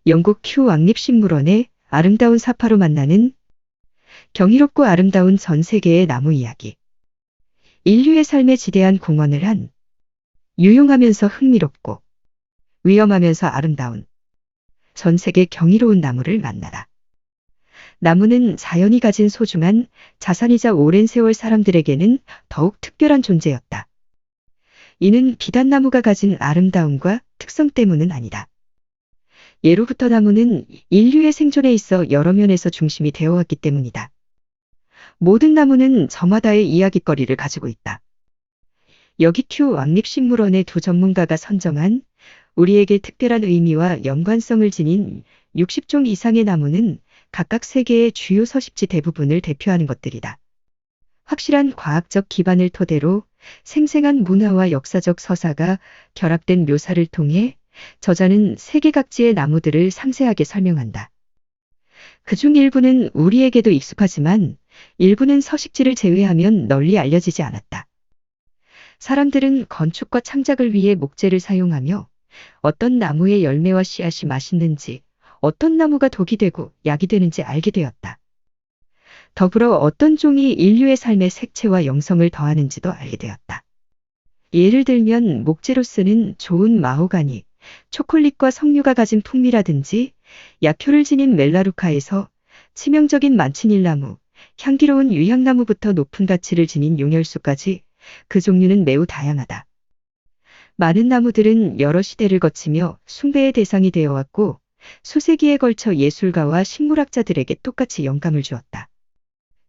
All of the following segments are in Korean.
영국 큐 왕립식물원의 아름다운 사파로 만나는 경이롭고 아름다운 전 세계의 나무 이야기. 인류의 삶에 지대한 공헌을 한 유용하면서 흥미롭고 위험하면서 아름다운 전 세계 경이로운 나무를 만나다. 나무는 자연이 가진 소중한 자산이자 오랜 세월 사람들에게는 더욱 특별한 존재였다. 이는 비단 나무가 가진 아름다움과 특성 때문은 아니다. 예로부터 나무는 인류의 생존에 있어 여러 면에서 중심이 되어 왔기 때문이다. 모든 나무는 저마다의 이야깃거리를 가지고 있다. 여기 큐 왕립식물원의 두 전문가가 선정한 우리에게 특별한 의미와 연관성을 지닌 60종 이상의 나무는 각각 세계의 주요 서식지 대부분을 대표하는 것들이다. 확실한 과학적 기반을 토대로 생생한 문화와 역사적 서사가 결합된 묘사를 통해 저자는 세계 각지의 나무들을 상세하게 설명한다. 그중 일부는 우리에게도 익숙하지만 일부는 서식지를 제외하면 널리 알려지지 않았다. 사람들은 건축과 창작을 위해 목재를 사용하며 어떤 나무의 열매와 씨앗이 맛있는지, 어떤 나무가 독이 되고 약이 되는지 알게 되었다. 더불어 어떤 종이 인류의 삶의 색채와 영성을 더하는지도 알게 되었다. 예를 들면 목재로 쓰는 좋은 마호가니, 초콜릿과 석류가 가진 풍미라든지 약효를 지닌 멜라루카에서 치명적인 만치닐나무, 향기로운 유향나무부터 높은 가치를 지닌 용혈수까지 그 종류는 매우 다양하다. 많은 나무들은 여러 시대를 거치며 숭배의 대상이 되어 왔고 수세기에 걸쳐 예술가와 식물학자들에게 똑같이 영감을 주었다.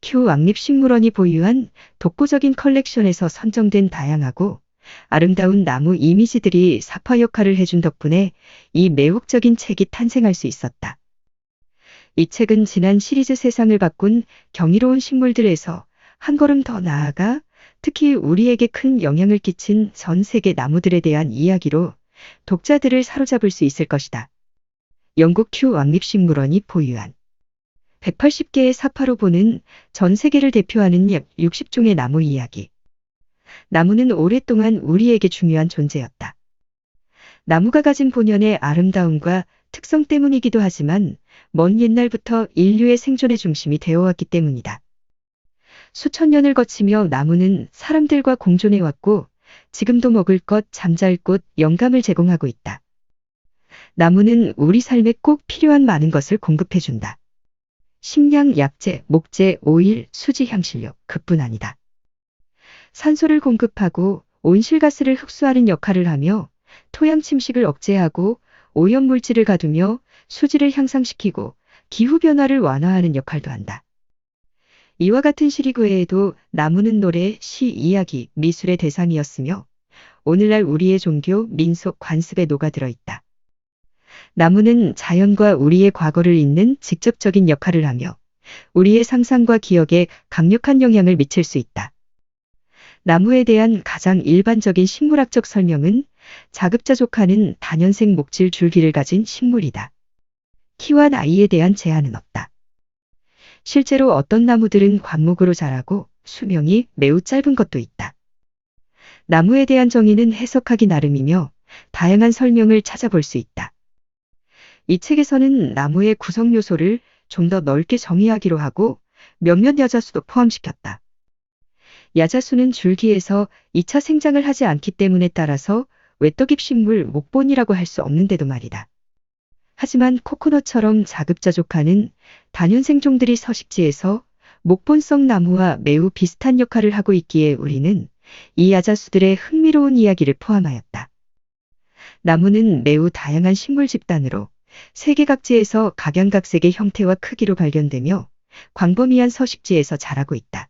큐 왕립식물원이 보유한 독보적인 컬렉션에서 선정된 다양하고 아름다운 나무 이미지들이 사파 역할을 해준 덕분에 이 매혹적인 책이 탄생할 수 있었다. 이 책은 지난 시리즈 세상을 바꾼 경이로운 식물들에서 한 걸음 더 나아가 특히 우리에게 큰 영향을 끼친 전 세계 나무들에 대한 이야기로 독자들을 사로잡을 수 있을 것이다. 영국 큐 왕립식물원이 보유한 180개의 사파로 보는 전 세계를 대표하는 약 60종의 나무 이야기. 나무는 오랫동안 우리에게 중요한 존재였다. 나무가 가진 본연의 아름다움과 특성 때문이기도 하지만 먼 옛날부터 인류의 생존의 중심이 되어왔기 때문이다. 수천 년을 거치며 나무는 사람들과 공존해왔고 지금도 먹을 것, 잠잘 곳, 영감을 제공하고 있다. 나무는 우리 삶에 꼭 필요한 많은 것을 공급해준다. 식량, 약재, 목재, 오일, 수지, 향신료, 그뿐 아니다. 산소를 공급하고 온실가스를 흡수하는 역할을 하며 토양 침식을 억제하고 오염물질을 가두며 수질을 향상시키고 기후변화를 완화하는 역할도 한다. 이와 같은 시리그 외에도 나무는 노래, 시, 이야기, 미술의 대상이었으며 오늘날 우리의 종교, 민속, 관습에 녹아들어 있다. 나무는 자연과 우리의 과거를 잇는 직접적인 역할을 하며 우리의 상상과 기억에 강력한 영향을 미칠 수 있다. 나무에 대한 가장 일반적인 식물학적 설명은 자급자족하는 다년생 목질 줄기를 가진 식물이다. 키와 나이에 대한 제한은 없다. 실제로 어떤 나무들은 관목으로 자라고 수명이 매우 짧은 것도 있다. 나무에 대한 정의는 해석하기 나름이며 다양한 설명을 찾아볼 수 있다. 이 책에서는 나무의 구성 요소를 좀 더 넓게 정의하기로 하고 몇몇 야자수도 포함시켰다. 야자수는 줄기에서 2차 생장을 하지 않기 때문에 따라서 외떡잎식물 목본이라고 할 수 없는데도 말이다. 하지만 코코넛처럼 자급자족하는 다년생종들이 서식지에서 목본성 나무와 매우 비슷한 역할을 하고 있기에 우리는 이 야자수들의 흥미로운 이야기를 포함하였다. 나무는 매우 다양한 식물 집단으로 세계 각지에서 각양각색의 형태와 크기로 발견되며 광범위한 서식지에서 자라고 있다.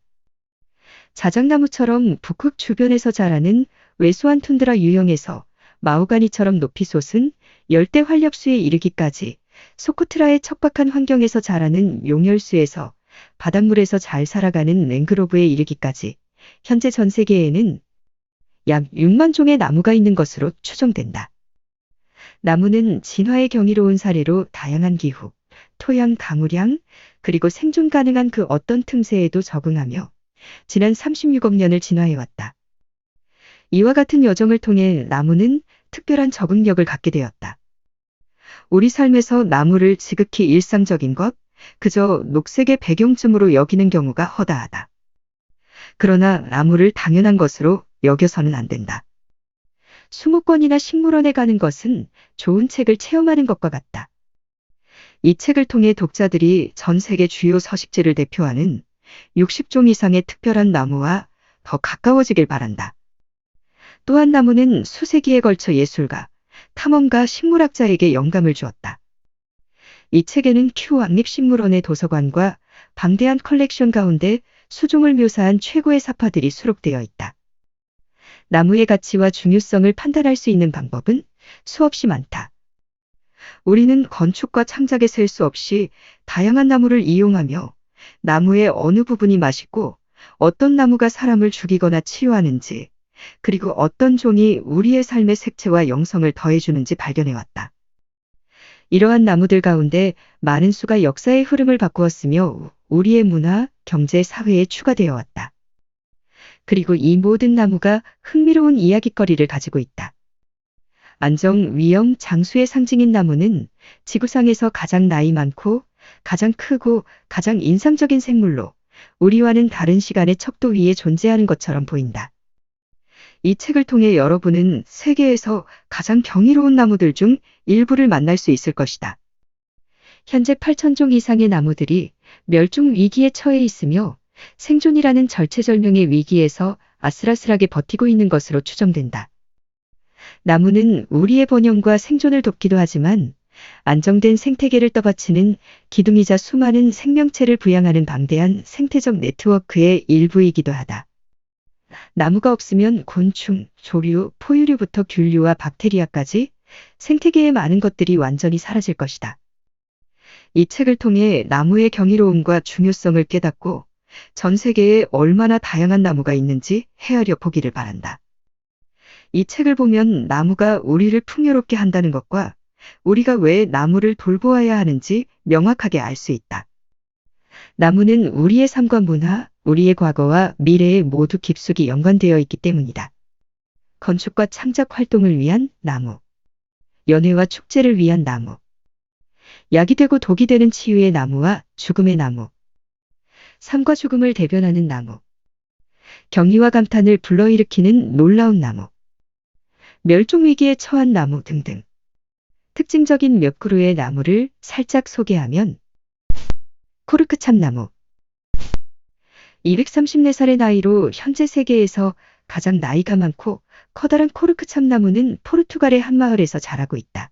자작나무처럼 북극 주변에서 자라는 왜소한 툰드라 유형에서 마호가니처럼 높이 솟은 열대 활렵수에 이르기까지 소코트라의 척박한 환경에서 자라는 용혈수에서 바닷물에서 잘 살아가는 맹그로브에 이르기까지 현재 전 세계에는 약 6만 종의 나무가 있는 것으로 추정된다. 나무는 진화의 경이로운 사례로 다양한 기후, 토양 강우량, 그리고 생존 가능한 그 어떤 틈새에도 적응하며 지난 36억 년을 진화해왔다. 이와 같은 여정을 통해 나무는 특별한 적응력을 갖게 되었다. 우리 삶에서 나무를 지극히 일상적인 것, 그저 녹색의 배경쯤으로 여기는 경우가 허다하다. 그러나 나무를 당연한 것으로 여겨서는 안 된다. 수목원이나 식물원에 가는 것은 좋은 책을 체험하는 것과 같다. 이 책을 통해 독자들이 전 세계 주요 서식지를 대표하는 60종 이상의 특별한 나무와 더 가까워지길 바란다. 또한 나무는 수세기에 걸쳐 예술가, 탐험가, 식물학자에게 영감을 주었다. 이 책에는 큐 왕립식물원의 도서관과 방대한 컬렉션 가운데 수종을 묘사한 최고의 사파들이 수록되어 있다. 나무의 가치와 중요성을 판단할 수 있는 방법은 수없이 많다. 우리는 건축과 창작에 셀 수 없이 다양한 나무를 이용하며 나무의 어느 부분이 맛있고 어떤 나무가 사람을 죽이거나 치유하는지, 그리고 어떤 종이 우리의 삶의 색채와 영성을 더해주는지 발견해왔다. 이러한 나무들 가운데 많은 수가 역사의 흐름을 바꾸었으며 우리의 문화, 경제, 사회에 추가되어 왔다. 그리고 이 모든 나무가 흥미로운 이야깃거리를 가지고 있다. 안정, 위엄, 장수의 상징인 나무는 지구상에서 가장 나이 많고 가장 크고 가장 인상적인 생물로 우리와는 다른 시간의 척도 위에 존재하는 것처럼 보인다. 이 책을 통해 여러분은 세계에서 가장 경이로운 나무들 중 일부를 만날 수 있을 것이다. 현재 8,000종 이상의 나무들이 멸종 위기에 처해 있으며 생존이라는 절체절명의 위기에서 아슬아슬하게 버티고 있는 것으로 추정된다. 나무는 우리의 번영과 생존을 돕기도 하지만 안정된 생태계를 떠받치는 기둥이자 수많은 생명체를 부양하는 방대한 생태적 네트워크의 일부이기도 하다. 나무가 없으면 곤충, 조류, 포유류부터 균류와 박테리아까지 생태계의 많은 것들이 완전히 사라질 것이다. 이 책을 통해 나무의 경이로움과 중요성을 깨닫고 전 세계에 얼마나 다양한 나무가 있는지 헤아려 보기를 바란다. 이 책을 보면 나무가 우리를 풍요롭게 한다는 것과 우리가 왜 나무를 돌보아야 하는지 명확하게 알 수 있다. 나무는 우리의 삶과 문화, 우리의 과거와 미래에 모두 깊숙이 연관되어 있기 때문이다. 건축과 창작 활동을 위한 나무, 연회와 축제를 위한 나무, 약이 되고 독이 되는 치유의 나무와 죽음의 나무, 삶과 죽음을 대변하는 나무, 경의와 감탄을 불러일으키는 놀라운 나무, 멸종위기에 처한 나무 등등. 특징적인 몇 그루의 나무를 살짝 소개하면 코르크 참나무 234살의 나이로 현재 세계에서 가장 나이가 많고 커다란 코르크 참나무는 포르투갈의 한 마을에서 자라고 있다.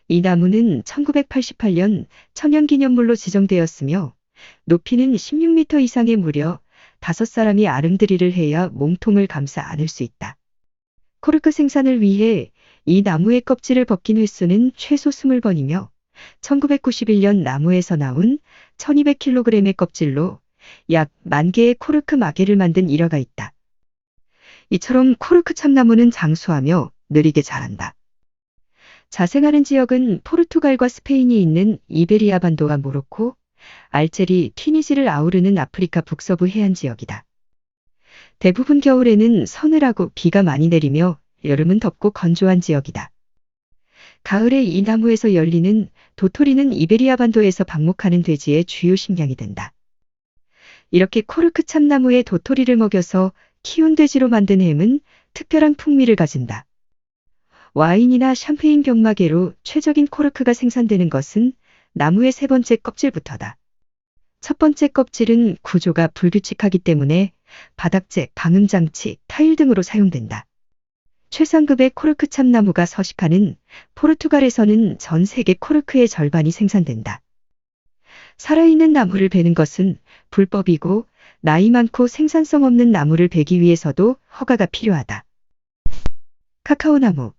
이 나무는 1988년 천연기념물로 지정되었으며 높이는 16m 이상의 무려 5사람이 아름드리를 해야 몸통을 감싸 안을 수 있다. 코르크 생산을 위해 이 나무의 껍질을 벗긴 횟수는 최소 20번이며 1991년 나무에서 나온 1200kg의 껍질로 약 10,000개의 코르크 마개를 만든 일화가 있다. 이처럼 코르크 참나무는 장수하며 느리게 자란다. 자생하는 지역은 포르투갈과 스페인이 있는 이베리아 반도와 모로코, 알제리, 튀니지를 아우르는 아프리카 북서부 해안 지역이다. 대부분 겨울에는 서늘하고 비가 많이 내리며 여름은 덥고 건조한 지역이다. 가을에 이 나무에서 열리는 도토리는 이베리아 반도에서 방목하는 돼지의 주요 식량이 된다. 이렇게 코르크 참나무에 도토리를 먹여서 키운 돼지로 만든 햄은 특별한 풍미를 가진다. 와인이나 샴페인 병마개로 최적인 코르크가 생산되는 것은 나무의 세 번째 껍질부터다. 첫 번째 껍질은 구조가 불규칙하기 때문에 바닥재, 방음장치, 타일 등으로 사용된다. 최상급의 코르크 참나무가 서식하는 포르투갈에서는 전 세계 코르크의 절반이 생산된다. 살아있는 나무를 베는 것은 불법이고 나이 많고 생산성 없는 나무를 베기 위해서도 허가가 필요하다. 카카오나무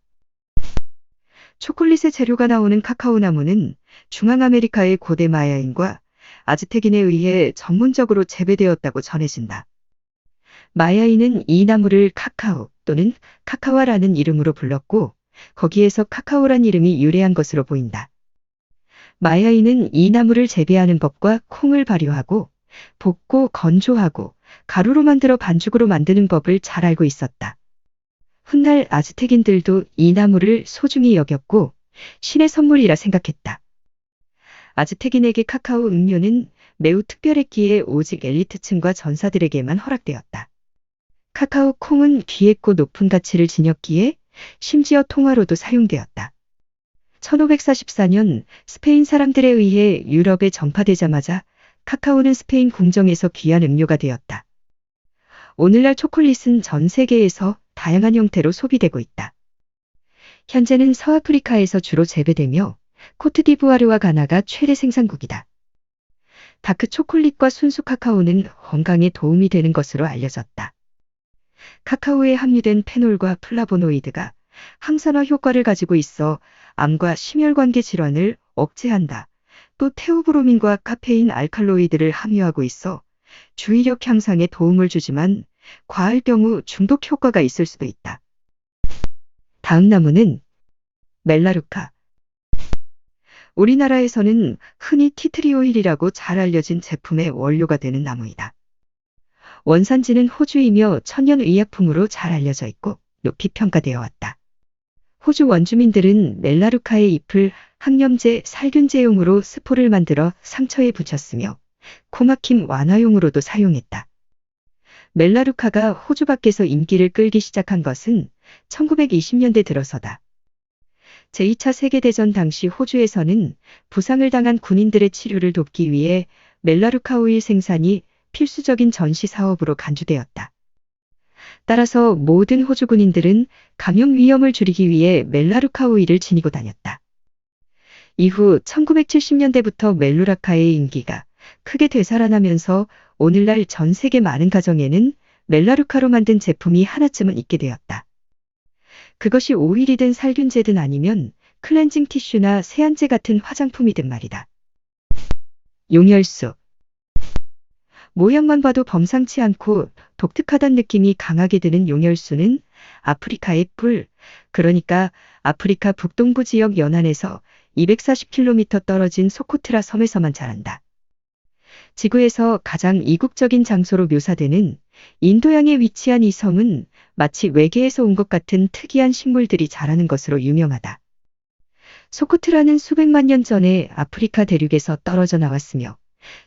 초콜릿의 재료가 나오는 카카오나무는 중앙아메리카의 고대 마야인과 아즈텍인에 의해 전문적으로 재배되었다고 전해진다. 마야인은 이 나무를 카카오 또는 카카와라는 이름으로 불렀고 거기에서 카카오란 이름이 유래한 것으로 보인다. 마야인은 이 나무를 재배하는 법과 콩을 발효하고 볶고 건조하고 가루로 만들어 반죽으로 만드는 법을 잘 알고 있었다. 훗날 아즈텍인들도 이 나무를 소중히 여겼고 신의 선물이라 생각했다. 아즈텍인에게 카카오 음료는 매우 특별했기에 오직 엘리트층과 전사들에게만 허락되었다. 카카오 콩은 귀했고 높은 가치를 지녔기에 심지어 통화로도 사용되었다. 1544년 스페인 사람들에 의해 유럽에 전파되자마자 카카오는 스페인 궁정에서 귀한 음료가 되었다. 오늘날 초콜릿은 전 세계에서 다양한 형태로 소비되고 있다. 현재는 서아프리카에서 주로 재배되며 코트디부아르와 가나가 최대 생산국이다. 다크 초콜릿과 순수 카카오는 건강에 도움이 되는 것으로 알려졌다. 카카오에 함유된 페놀과 플라보노이드가 항산화 효과를 가지고 있어 암과 심혈관계 질환을 억제한다. 또 테오브로민과 카페인 알칼로이드를 함유하고 있어 주의력 향상에 도움을 주지만 과할 경우 중독 효과가 있을 수도 있다. 다음 나무는 멜라루카. 우리나라에서는 흔히 티트리오일이라고 잘 알려진 제품의 원료가 되는 나무이다. 원산지는 호주이며 천연의약품으로 잘 알려져 있고 높이 평가되어 왔다. 호주 원주민들은 멜라루카의 잎을 항염제, 살균제용으로 스포를 만들어 상처에 붙였으며 코막힘 완화용으로도 사용했다. 멜라루카가 호주 밖에서 인기를 끌기 시작한 것은 1920년대 들어서다. 제2차 세계대전 당시 호주에서는 부상을 당한 군인들의 치료를 돕기 위해 멜라루카 오일 생산이 필수적인 전시 사업으로 간주되었다. 따라서 모든 호주 군인들은 감염 위험을 줄이기 위해 멜라루카 오일을 지니고 다녔다. 이후 1970년대부터 멜루라카의 인기가 크게 되살아나면서 오늘날 전 세계 많은 가정에는 멜라루카로 만든 제품이 하나쯤은 있게 되었다. 그것이 오일이든 살균제든 아니면 클렌징 티슈나 세안제 같은 화장품이든 말이다. 용혈수. 모양만 봐도 범상치 않고 독특하다는 느낌이 강하게 드는 용혈수는 아프리카의 뿔, 그러니까 아프리카 북동부 지역 연안에서 240km 떨어진 소코트라 섬에서만 자란다. 지구에서 가장 이국적인 장소로 묘사되는 인도양에 위치한 이 섬은 마치 외계에서 온 것 같은 특이한 식물들이 자라는 것으로 유명하다. 소코트라는 수백만 년 전에 아프리카 대륙에서 떨어져 나왔으며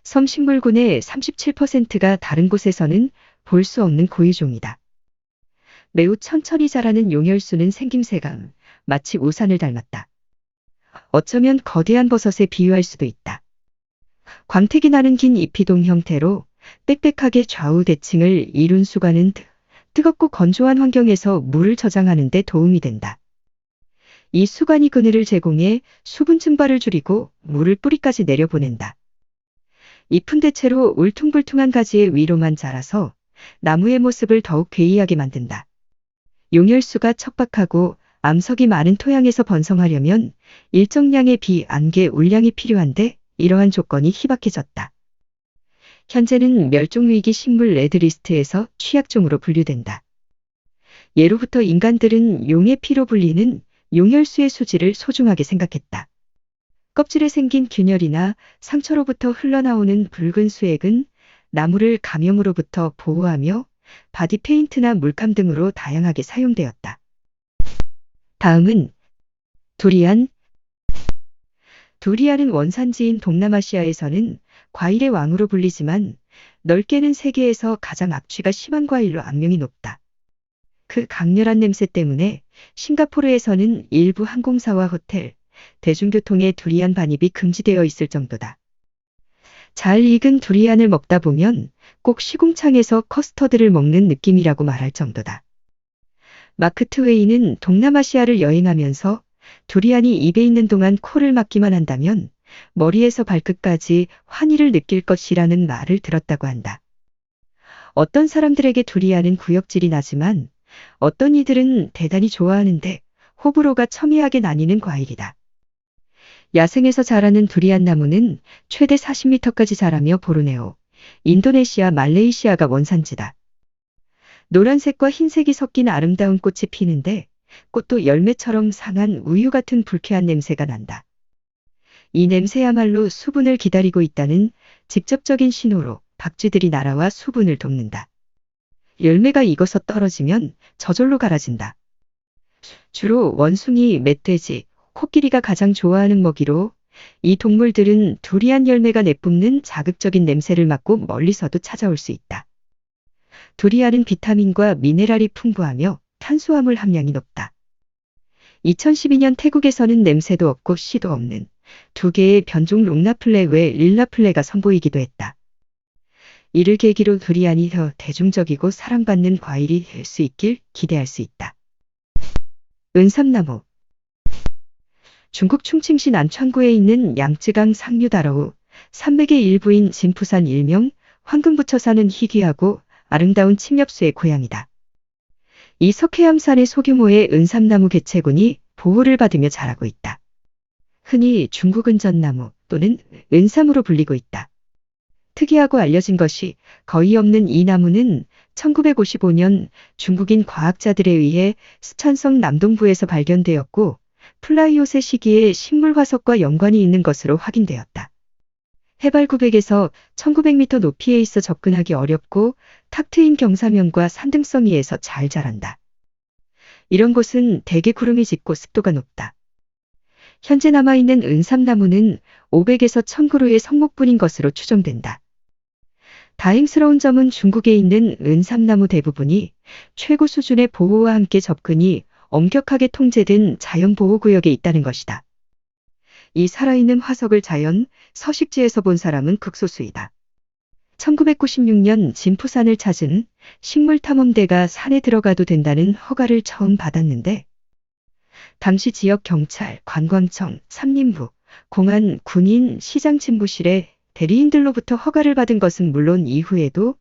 섬 식물군의 37%가 다른 곳에서는 볼 수 없는 고유종이다. 매우 천천히 자라는 용혈수는 생김새가 마치 우산을 닮았다. 어쩌면 거대한 버섯에 비유할 수도 있다. 광택이 나는 긴 잎이 동 형태로 빽빽하게 좌우 대칭을 이룬 수관은 뜨겁고 건조한 환경에서 물을 저장하는 데 도움이 된다. 이 수관이 그늘을 제공해 수분 증발을 줄이고 물을 뿌리까지 내려보낸다. 잎은 대체로 울퉁불퉁한 가지의 위로만 자라서 나무의 모습을 더욱 괴이하게 만든다. 용혈수가 척박하고 암석이 많은 토양에서 번성하려면 일정량의 비, 안개, 울량이 필요한데 이러한 조건이 희박해졌다. 현재는 멸종위기 식물 레드리스트에서 취약종으로 분류된다. 예로부터 인간들은 용의 피로 불리는 용혈수의 수질을 소중하게 생각했다. 껍질에 생긴 균열이나 상처로부터 흘러나오는 붉은 수액은 나무를 감염으로부터 보호하며 바디 페인트나 물감 등으로 다양하게 사용되었다. 다음은 두리안. 두리안은 원산지인 동남아시아에서는 과일의 왕으로 불리지만 넓게는 세계에서 가장 악취가 심한 과일로 악명이 높다. 그 강렬한 냄새 때문에 싱가포르에서는 일부 항공사와 호텔, 대중교통에 두리안 반입이 금지되어 있을 정도다. 잘 익은 두리안을 먹다 보면 꼭 시궁창에서 커스터드를 먹는 느낌이라고 말할 정도다. 마크 트웨이는 동남아시아를 여행하면서 두리안이 입에 있는 동안 코를 막기만 한다면 머리에서 발끝까지 환희를 느낄 것이라는 말을 들었다고 한다. 어떤 사람들에게 두리안은 구역질이 나지만 어떤 이들은 대단히 좋아하는데 호불호가 첨예하게 나뉘는 과일이다. 야생에서 자라는 두리안 나무는 최대 40m까지 자라며 보르네오, 인도네시아, 말레이시아가 원산지다. 노란색과 흰색이 섞인 아름다운 꽃이 피는데 꽃도 열매처럼 상한 우유 같은 불쾌한 냄새가 난다. 이 냄새야말로 수분을 기다리고 있다는 직접적인 신호로 박쥐들이 날아와 수분을 돕는다. 열매가 익어서 떨어지면 저절로 갈아진다. 주로 원숭이, 멧돼지, 코끼리가 가장 좋아하는 먹이로 이 동물들은 두리안 열매가 내뿜는 자극적인 냄새를 맡고 멀리서도 찾아올 수 있다. 두리안은 비타민과 미네랄이 풍부하며 탄수화물 함량이 높다. 2012년 태국에서는 냄새도 없고 씨도 없는 두 개의 변종 롱라플레 외 릴라플레가 선보이기도 했다. 이를 계기로 두리안이 더 대중적이고 사랑받는 과일이 될 수 있길 기대할 수 있다. 은삼나무. 중국 충칭시 난창구에 있는 양쯔강 상류다러우 산맥의 일부인 진푸산 일명 황금부처산은 희귀하고 아름다운 침엽수의 고향이다. 이 석회암산의 소규모의 은삼나무 개체군이 보호를 받으며 자라고 있다. 흔히 중국 은전나무 또는 은삼으로 불리고 있다. 특이하고 알려진 것이 거의 없는 이 나무는 1955년 중국인 과학자들에 의해 스촨성 남동부에서 발견되었고 플라이오세 시기에 식물 화석과 연관이 있는 것으로 확인되었다. 해발 900에서 1900m 높이에 있어 접근하기 어렵고 탁 트인 경사면과 산등성이에서 잘 자란다. 이런 곳은 대개 구름이 짙고 습도가 높다. 현재 남아있는 은삼나무는 500에서 1000그루의 성목뿐인 것으로 추정된다. 다행스러운 점은 중국에 있는 은삼나무 대부분이 최고 수준의 보호와 함께 접근이 엄격하게 통제된 자연보호구역에 있다는 것이다. 이 살아있는 화석을 자연 서식지에서 본 사람은 극소수이다. 1996년 진푸산을 찾은 식물탐험대가 산에 들어가도 된다는 허가를 처음 받았는데 당시 지역 경찰, 관광청, 산림부, 공안, 군인, 시장 진부실의 대리인들로부터 허가를 받은 것은 물론 이후에도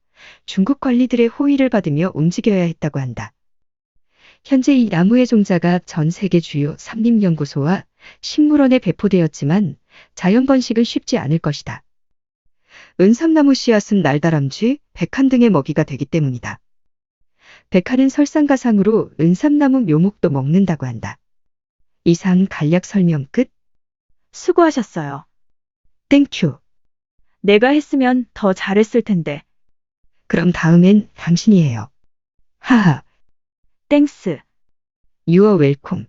중국 관리들의 호의를 받으며 움직여야 했다고 한다. 현재 이 나무의 종자가 전 세계 주요 산림연구소와 식물원에 배포되었지만 자연 번식은 쉽지 않을 것이다. 은삼나무 씨앗은 날다람쥐, 백한 등의 먹이가 되기 때문이다. 백한은 설상가상으로 은삼나무 묘목도 먹는다고 한다. 이상 간략 설명 끝. 수고하셨어요. 땡큐. 내가 했으면 더 잘했을 텐데. 그럼 다음엔 당신이 해요. 하하. 땡스. You are welcome.